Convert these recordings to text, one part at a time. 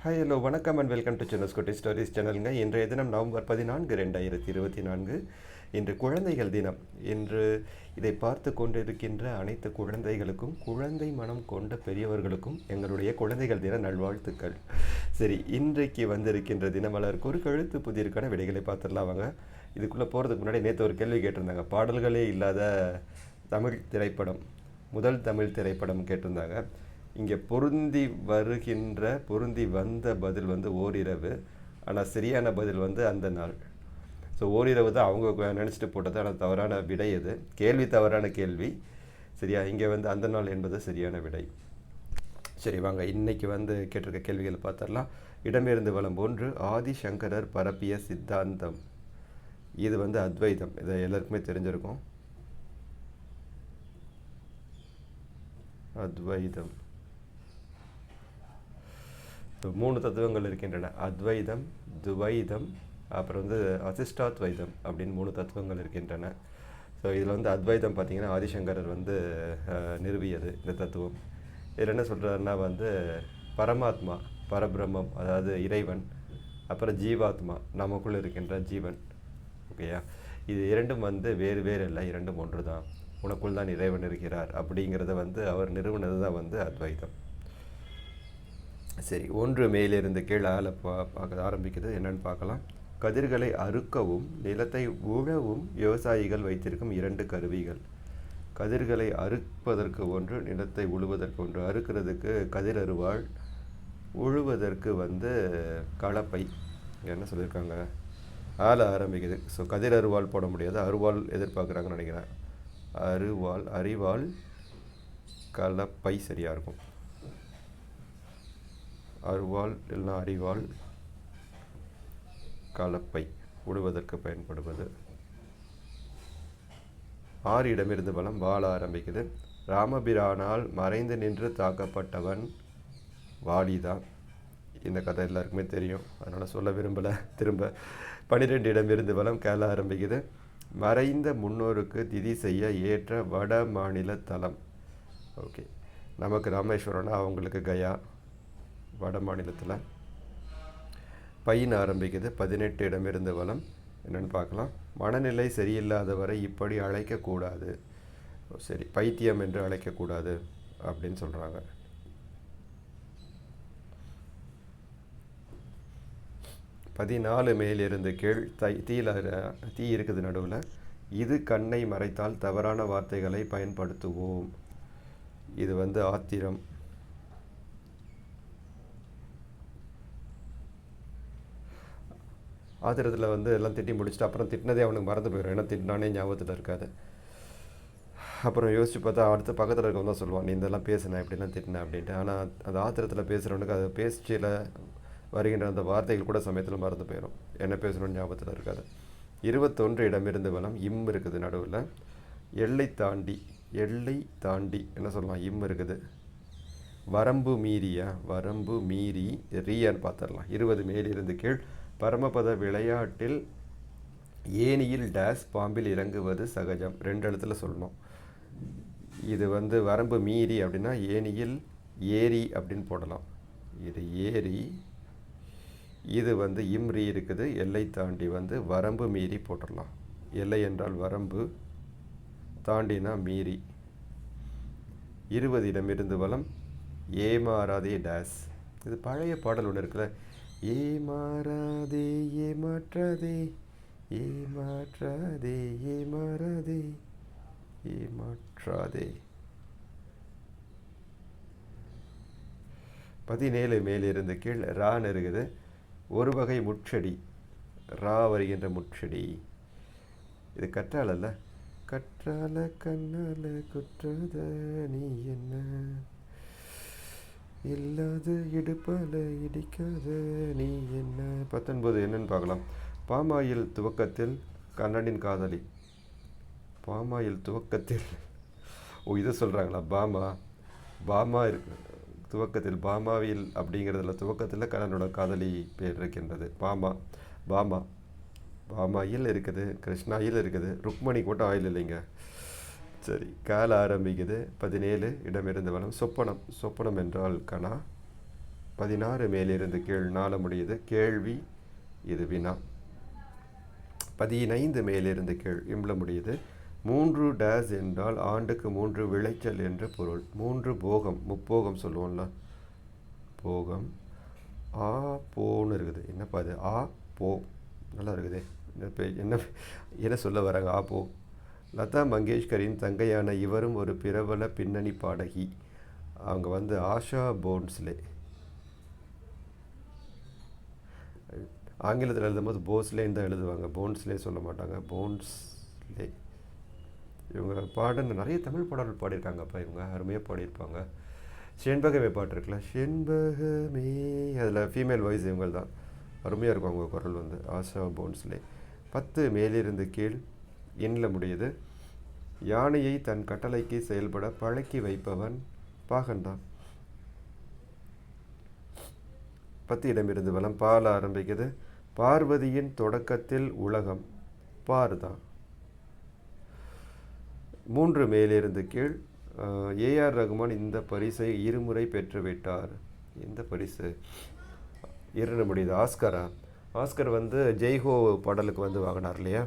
Hi hello வணக்கம் and welcome to சின்னஸ் குட்டி stories சேனலுங்க. இன்றைய தினம் நவம்பர் 14 2024. இன்று குழந்தைகள் தினம். இன்று இதை பார்த்து கொண்டிருக்கின்ற அனைத்து குழந்தைகளுக்கும், குழந்தை மனம் கொண்ட பெரியவர்களுக்கும் எங்களுடைய குழந்தைகள் தின நல்வாழ்த்துக்கள். சரி, இன்றைக்கு வந்திருக்கின்ற தினமலர் குறுக்கெழுத்து புதிருக்கான விடைகளை பார்த்துடலாம் வாங்க. இதுக்குள்ளே போகிறதுக்கு முன்னாடி நேற்று ஒரு கேள்வி கேட்டிருந்தாங்க. பாடல்களே இல்லாத தமிழ் திரைப்படம், முதல் தமிழ் திரைப்படம் கேட்டிருந்தாங்க. இங்கே பொருந்தி வந்த பதில் வந்து ஓரிரவு, ஆனால் சரியான பதில் வந்து அந்த நாள். ஸோ ஓரிரவு தான் அவங்க நினச்சிட்டு போட்டது, ஆனால் தவறான விடை அது. கேள்வி தவறான கேள்வி. சரியா, இங்கே வந்து அந்த நாள் என்பது சரியான விடை. சரி வாங்க, இன்றைக்கி வந்து கேட்டிருக்க கேள்விகளை பார்த்துடலாம். இடமிருந்து வலம் 1, ஆதிசங்கரர் பரப்பிய சித்தாந்தம். இது வந்து அத்வைதம். இதை எல்லாருக்குமே தெரிஞ்சிருக்கும். அத்வைதம் 3 தத்துவங்கள் இருக்கின்றன. அத்வைதம், துவைதம், அப்புறம் வந்து அசிஷ்டாத்வைதம் அப்படின்னு 3 தத்துவங்கள் இருக்கின்றன. ஸோ இதில் வந்து அத்வைதம் பார்த்திங்கன்னா ஆதிசங்கரர் வந்து நிறுவியது இந்த தத்துவம். இதில் என்ன சொல்கிறாருன்னா வந்து பரமாத்மா, பரபிரம்மம், அதாவது இறைவன், அப்புறம் ஜீவாத்மா, நமக்குள் இருக்கின்ற ஜீவன். ஓகேயா, இது இரண்டும் வந்து வேறு வேறு இல்லை, இரண்டும் ஒன்று தான். உனக்குள் தான் இறைவன் இருக்கிறார் அப்படிங்கிறத வந்து அவர் நிறுவனது தான் வந்து அத்வைதம். சரி, 1 மேலிருந்து கீழே பார்க்க ஆரம்பிக்குது. என்னென்னு பார்க்கலாம். கதிர்களை அறுக்கவும் நிலத்தை உழவும் விவசாயிகள் வைத்திருக்கும் 2 கருவிகள். கதிர்களை அறுப்பதற்கு 1, நிலத்தை உழுவதற்கு 1. அறுக்கிறதுக்கு கதிர் அருவாள், உழுவதற்கு வந்து கலப்பை. என்ன சொல்லியிருக்காங்க, ஆரம்பிக்குது. ஸோ கதிர் அருவாள் போட முடியாது, அருவாள் எதிர்பார்க்குறாங்கன்னு நினைக்கிறேன். அரிவாள், கலப்பை சரியாக இருக்கும். அருவாள் இல்லைனா அரிவாள், கலப்பை, உழுவதற்கு பயன்படுவது. 6 இடமிருந்து பலம் வாழ ஆரம்பிக்குது. ராமபிரானால் மறைந்து நின்று தாக்கப்பட்டவன் வாலிதான். இந்த கதை எல்லாருக்குமே தெரியும், அதனால் சொல்ல விரும்பலை திரும்ப. 12 இடமிருந்து பலம் கேள ஆரம்பிக்குது. மறைந்த முன்னோருக்கு திதி செய்ய ஏற்ற வட மாநில தலம். ஓகே, நமக்கு ராமேஸ்வரம்னா அவங்களுக்கு கயா, வட மாநிலத்தில். பையன் ஆரம்பிக்குது. 18 இடமிருந்து வலம். என்னென்னு பார்க்கலாம். மனநிலை சரியில்லாதவரை இப்படி அழைக்கக்கூடாது. சரி, பைத்தியம் என்று அழைக்கக்கூடாது அப்படின்னு சொல்கிறாங்க. பதினாலு மேலிருந்து கீழ். தீ இருக்குது நடுவில். இது கண்ணை மறைத்தால் தவறான வார்த்தைகளை பயன்படுத்துவோம். இது வந்து ஆத்திரம். ஆத்திரத்தில் வந்து எல்லாம் திட்டி முடிச்சுட்டு அப்புறம் திட்டினதே அவனுக்கு மறந்து போயிடும். ஏன்னா திட்டினானே ஞாபகத்தில் இருக்காது. அப்புறம் யோசிச்சு பார்த்தா அடுத்த பக்கத்தில் இருக்கவன் தான் சொல்லுவான், நீ இதெல்லாம் பேசுனேன், இப்படிலாம் திட்டினேன் அப்படின்ட்டு. ஆனால் அந்த ஆத்திரத்தில் பேசுகிறவனுக்கு அது பேச்சில் வருகின்ற அந்த வார்த்தைகள் கூட சமயத்தில் மறந்து போயிடும். என்ன பேசணும்னு ஞாபகத்தில் இருக்காது. 21 இடமிருந்து வலம். இம் இருக்குது நடுவில். எல்லை தாண்டி என்ன சொல்லலாம், இம் இருக்குது. வரம்பு மீறி ரீயான்னு பார்த்துடலாம். 20 மேலிருந்து கீழ். பரமபத விளையாட்டில் ஏனியில் டேஸ் பாம்பில் இறங்குவது சகஜம். 2 இடத்துல சொல்லணும். இது வந்து வரம்பு மீறி அப்படின்னா ஏனியில் ஏரி அப்படின்னு போடலாம். இது ஏரி. இது வந்து இம்ரி இருக்குது. எல்லை தாண்டி வந்து வரம்பு மீறி போட்டுடலாம். எல்லை என்றால் வரம்பு, தாண்டினா மீறி. 20 இடமிருந்து வலம். ஏமாறாதே டேஸ். இது பழைய பாடல் ஒன்று இருக்குல்ல, ஏமாறாதே ஏமாற்றாதே ஏமாற்றாதே ஏமாறாதே ஏமாற்றாதே. 17 மேலிருந்து கீழ். ரான் இருக்குது. ஒரு வகை முட்செடி. ரா வருகின்ற முட்செடி. இது கற்றால் அல்ல. கற்றால கண்ணால குற்றாத நீ என்ன, இல்லாத இடுப்பால இடிக்காத நீ என்ன. 19 என்னன்னு பார்க்கலாம். பாமாயில் துவக்கத்தில் கண்ணனின் காதலி. பாமாயில் துவக்கத்தில், இது சொல்கிறாங்களா, பாமா இருக்கு துவக்கத்தில். பாமாவில் அப்படிங்கிறதுல துவக்கத்தில் கண்ணனோட காதலி பேர் இருக்கின்றது. பாமாயில் இருக்குது, கிருஷ்ணாயில் இருக்குது. ருக்மணி கூட ஆயில் இல்லைங்க. சரி, கால ஆரம்பிக்குது. 17 இடமிருந்து வளம். சொப்பனம் என்றால் கணா, 16 மேலிருந்து கீழ் 4 முடியுது கேள்வி, இது வினா. 15 மேலிருந்து கீழ் இம்ல முடியுது. 3 டேஸ் என்றால் ஆண்டுக்கு 3 விளைச்சல் என்று பொருள். 3 போகம், முப்போகம் சொல்லுவோம்ல, போகம். ஆ போன்னு இருக்குது. என்னப்பா அது? ஆ போ, நல்லா இருக்குது. என்ன சொல்ல வராங்க? ஆ போ. லதா மங்கேஷ்கரின் தங்கையான இவரும் ஒரு பிரபல பின்னணி பாடகி. அவங்க வந்து ஆஷா போன்ஸ்லே. ஆங்கிலத்தில் எழுதும்போது போஸ்லேன்னு தான் எழுதுவாங்க, போன்ஸ்லே சொல்ல மாட்டாங்க, போன்ஸ்லே. இவங்க பாடின நிறைய தமிழ் பாடல்கள் பாடியிருக்காங்கப்பா. இவங்க அருமையாக பாடியிருப்பாங்க. செண்பகமே பாட்டு இருக்குல்ல, செண்பகமே, அதில் ஃபீமேல் வாய்ஸ் இவங்க தான். அருமையாக இருக்கும் அவங்க குரல் வந்து. ஆஷா போன்ஸ்லே. 10 மேலிருந்து கீழ் இன்ல முடியுது. யானையை தன் கட்டளைக்கு செயல்பட பழக்கி வைப்பவன் பாகன்தான். 10 இடமிருந்து வலம் பால ஆரம்பிக்குது. பார்வதியின் தொடக்கத்தில் உலகம் பார்தான். 3 மேலிருந்து கீழ் ஏஆர் ரகுமான் இந்த பரிசை இருமுறை பெற்றுவிட்டார். இந்த பரிசு 2 முடியுது. ஆஸ்கரா? ஆஸ்கர் வந்து ஜெய்ஹோ பாடலுக்கு வந்து வாங்கினார் இல்லையா,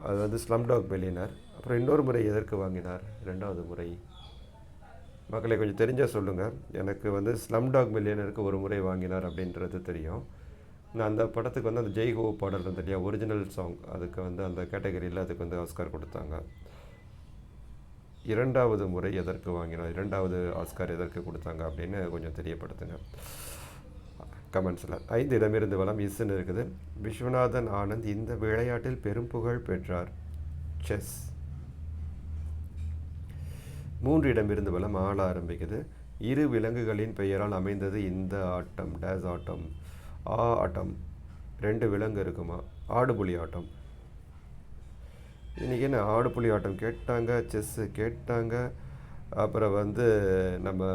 அது வந்து ஸ்லம்டாக் மில்லியனர். அப்புறம் இன்னொரு முறை எதற்கு வாங்கினார்? 2வது முறை மக்களை கொஞ்சம் தெரிஞ்சால் சொல்லுங்கள். எனக்கு வந்து ஸ்லம்டாக் மில்லியனருக்கு ஒரு முறை வாங்கினார் அப்படின்றது தெரியும். நான் அந்த படத்துக்கு வந்து அந்த ஜெய்ஹோ பாடல் வந்து இல்லையா, ஒரிஜினல் சாங், அதுக்கு வந்து அந்த கேட்டகரியில் அதுக்கு வந்து ஆஸ்கார் கொடுத்தாங்க. 2வது முறை எதற்கு வாங்கினார், 2வது ஆஸ்கார் எதற்கு கொடுத்தாங்க அப்படின்னு கொஞ்சம் தெரியப்படுத்துங்க கமெண்ட்ஸில். 5 இடமிருந்து வலம் இஸ்ன்னு இருக்குது. விஸ்வநாதன் ஆனந்த் இந்த விளையாட்டில் பெரும் புகழ் பெற்றார். செஸ். 3 இடமிருந்து வலம் ஆள ஆரம்பிக்குது. இரு விலங்குகளின் பெயரால் அமைந்தது இந்த ஆட்டம். டேஸ் ஆட்டம். ஆ ஆட்டம். 2 விலங்கு இருக்குமா? ஆடுபுலி ஆட்டம். இன்றைக்கி என்ன ஆடுபுலி ஆட்டம் கேட்டாங்க, செஸ்ஸு கேட்டாங்க, அப்புறம் வந்து நம்ம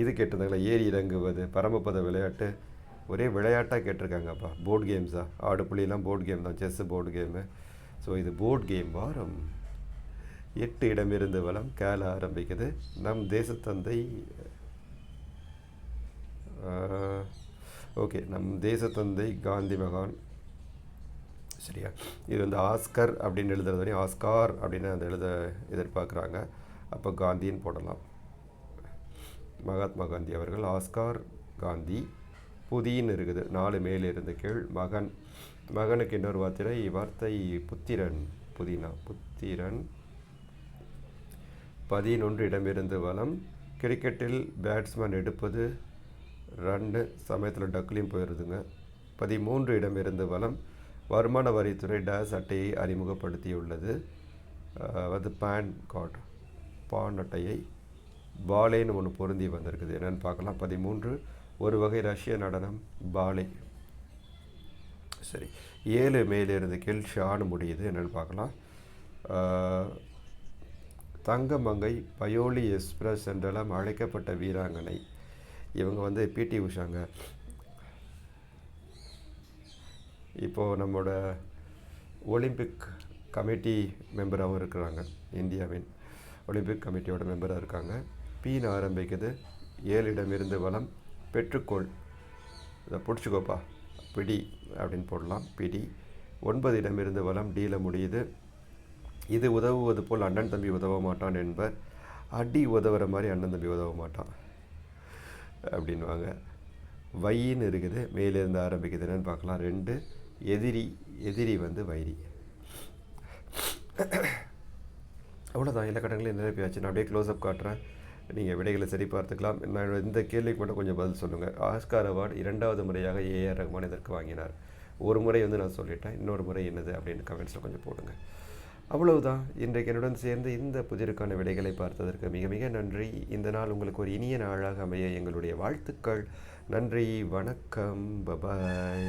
இது கேட்டிருந்தாங்களா, ஏறி இறங்குவது, பரமபத விளையாட்டு, ஒரே விளையாட்டாக கேட்டிருக்காங்கப்பா. போர்டு கேம்ஸா? ஆடுபுலிலாம் போர்டு கேம் தான், செஸ்ஸு போர்டு கேமு. ஸோ இது போர்டு கேம் வாரம். 8 இடமிருந்து வலம் கேள ஆரம்பிக்குது. நம் தேசத்தந்தை, ஓகே, நம் தேசத்தந்தை காந்தி மகான், சரியா? இது வந்து ஆஸ்கர் அப்படின்னு எழுதுறது வரையும் ஆஸ்கார் அப்படின்னு அந்த எழுத எதிர்பார்க்குறாங்க. அப்போ காந்தின்னு போடலாம். மகாத்மா காந்தி அவர்கள். ஆஸ்கார் காந்தி. புதின்னு இருக்குது. 4 மேலிருந்து கீழ். மகன். மகனுக்கு இன்னொரு வார்த்தை புத்திரன். புதினா, புத்திரன். 11 இடமிருந்து வலம். கிரிக்கெட்டில் பேட்ஸ்மேன் எடுப்பது ரன்னு, சமயத்தில் டக்லையும் போயிடுதுங்க. 13 இடமிருந்து வலம். வருமான வரித்துறை டேஸ் அட்டையை அறிமுகப்படுத்தியுள்ளது. அது பேன் கார்டு, பான் அட்டையை. பாலேன்னு ஒன்று பொருந்தி வந்திருக்குது, என்னென்னு பார்க்கலாம். 13 ஒரு வகை ரஷ்ய நடனம் பாலே. சரி. 7 மேலிருந்து கீழ் ஷான்னு முடியுது, என்னென்னு பார்க்கலாம். தங்கமங்கை பயோலி எக்ஸ்பிரஸ் என்றெல்லாம் அழைக்கப்பட்ட வீராங்கனை. இவங்க வந்து பிடி உஷாங்க. இப்போது நம்மளோட ஒலிம்பிக் கமிட்டி மெம்பராகவும் இருக்கிறாங்க. இந்தியாவின் ஒலிம்பிக் கமிட்டியோட மெம்பராக இருக்காங்க. பீன்னு ஆரம்பிக்குது. 7 இடமிருந்து வலம். பெற்றுக்கொள், இதை பிடிச்சிக்கோப்பா, பிடி அப்படின்னு போடலாம், பிடி. 9 இடமிருந்து வலம். டீல முடியுது. இது உதவுவது போல் அண்ணன் தம்பி உதவ மாட்டான் என்பர். அடி உதவுற மாதிரி அண்ணன் தம்பி உதவ மாட்டான் அப்படின்வாங்க. வையின்னு இருக்குது. மேலிருந்து ஆரம்பிக்குது, என்னென்னு பார்க்கலாம். 2 எதிரி. எதிரி வந்து வைரி. அவ்வளோதான், இலக்கணங்களையும் நிரப்பியாச்சு. நான் அப்படியே க்ளோஸ்அப் காட்டுறேன், நீங்கள் விடைகளை சரி பார்த்துக்கலாம். நான் இந்த கேள்விக்கு மட்டும் கொஞ்சம் பதில் சொல்லுங்கள். ஆஸ்கார் அவார்டு 2வது முறையாக ஏஆர் ரகுமான் இதற்கு வாங்கினார். ஒரு முறை வந்து நான் சொல்லிட்டேன், இன்னொரு முறை என்னது அப்படின்னு கமெண்ட்ஸில் கொஞ்சம் போடுங்க. அவ்வளவுதான். இன்றைக்கு என்னுடன் சேர்ந்து இந்த புதிருக்கான விடைகளை பார்த்ததற்கு மிக மிக நன்றி. இந்த நாள் உங்களுக்கு ஒரு இனிய நாளாக அமைய எங்களுடைய வாழ்த்துக்கள். நன்றி, வணக்கம், பபாய்.